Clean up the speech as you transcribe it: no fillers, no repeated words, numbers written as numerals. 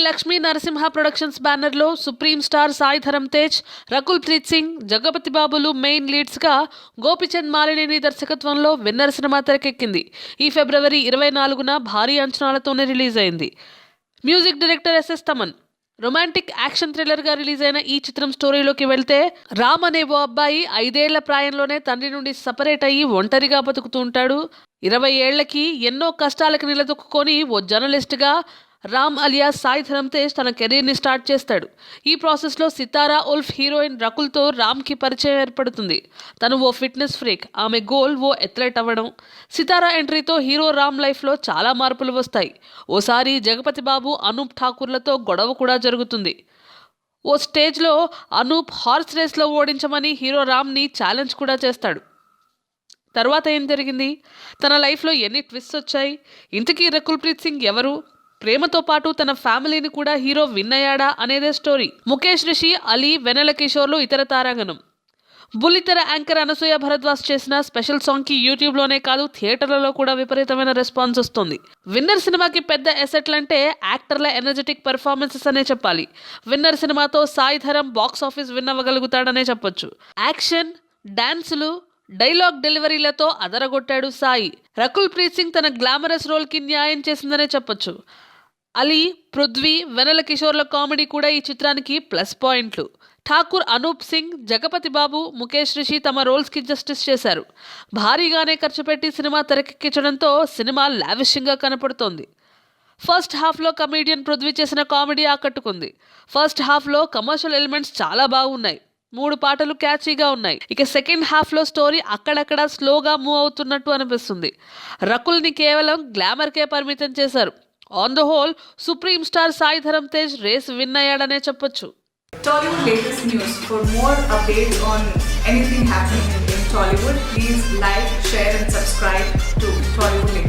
Lakshmi Narasimha productions బ్యానర్లో supreme star Sai Dharam Tej, Rakul Preet Singh, Jagapathi బాబులు main లీడ్స్గా Gopichand Malineni దర్శకత్వంలో విన్నర్ సినిమా తెరకెక్కింది. ఈ ఫిబ్రవరి 24న భారీ అంచనాలతోనే రిలీజ్ అయింది. Music director SS Thaman. Romantic action థ్రిల్లర్గా రిలీజ్ అయిన ఈ చిత్రం స్టోరీలోకి వెళ్తే, రామ్ అనే ఓ అబ్బాయి 5 ఏళ్ల ప్రాయంలోనే తండ్రి నుండి సపరేట్ అయ్యి ఒంటరిగా బతుకుతూ ఉంటాడు. 20 ఏళ్లకి ఎన్నో కష్టాలకు నిలదొక్కుని ఓ జర్నలిస్ట్గా రామ్ అలియాస్ సాయి ధరమ్ తేజ్ తన కెరీర్ని స్టార్ట్ చేస్తాడు. ఈ ప్రాసెస్లో సితారా ఉల్ఫ్ హీరోయిన్ రకుల్తో రామ్కి పరిచయం ఏర్పడుతుంది. తను ఓ ఫిట్నెస్ ఫ్రీక్, ఆమె గోల్ ఓ అథ్లెట్ అవ్వడం. సితారా ఎంట్రీతో హీరో రామ్ లైఫ్లో చాలా మార్పులు వస్తాయి. ఓసారి జగపతి బాబు, అనూప్ ఠాకూర్లతో గొడవ కూడా జరుగుతుంది. ఓ స్టేజ్లో అనూప్ హార్స్ రేస్లో ఓడించమని హీరో రామ్ని ఛాలెంజ్ కూడా చేస్తాడు. తర్వాత ఏం జరిగింది? తన లైఫ్లో ఎన్ని ట్విస్ట్స్ వచ్చాయి? ఇంతకీ రకుల్ ప్రీత్ సింగ్ ఎవరు? ప్రేమతో పాటు తన ఫ్యామిలీని కూడా హీరో విన్ అయ్యాడా అనేదే స్టోరీ. ముఖేష్ రిషి, అలీ, వెన్నెల కిషోర్లు ఇతర తారాగణం. బుల్లితెర యాంకర్ అనసూయ భరద్వాజ్ చేసిన స్పెషల్ సాంగ్కి యూట్యూబ్లోనే కాదు థియేటర్లలో కూడా విపరీతమైన రెస్పాన్స్ వస్తుంది. విన్నర్ సినిమాకి పెద్ద ఎసెట్లంటే యాక్టర్ల ఎనర్జెటిక్ పెర్ఫార్మెన్సెస్ అనే చెప్పాలి. విన్నర్ సినిమాతో Sai Dharam box office win అవ్వగలుగుతాడనే చెప్పొచ్చు. యాక్షన్, డాన్సులు, డైలాగ్ డెలివరీలతో అదరగొట్టాడు సాయి. రకుల్ ప్రీత్ సింగ్ తన గ్లామరస్ రోల్కి న్యాయం చేసిందనే చెప్పొచ్చు. అలీ, పృథ్వీ, వెనెల కిషోర్ల కామెడీ కూడా ఈ చిత్రానికి ప్లస్ పాయింట్లు. ఠాకూర్, అనూప్ సింగ్, జగపతి బాబు, ముఖేష్ రిషి తమ రోల్స్కి జస్టిస్ చేశారు. భారీగానే ఖర్చు పెట్టి సినిమా తెరకెక్కించడంతో సినిమా లావిష్యంగా కనపడుతోంది. ఫస్ట్ హాఫ్లో కమీడియన్ పృథ్వీ చేసిన కామెడీ ఆకట్టుకుంది. ఫస్ట్ హాఫ్లో కమర్షియల్ ఎలిమెంట్స్ చాలా బాగున్నాయి. 3 పాటలు క్యాచీగా ఉన్నాయి. ఇక సెకండ్ హాఫ్లో స్టోరీ అక్కడక్కడ స్లోగా మూవ్ అవుతున్నట్టు అనిపిస్తుంది. రకుల్ని కేవలం గ్లామర్కే పరిమితం చేశారు. On the whole supreme star Sai Dharam Tej race win అయ్యాడనే చెప్పొచ్చు. Tollywood latest news. For more updates on anything happening in Tollywood, please like, share and subscribe to Tollywood.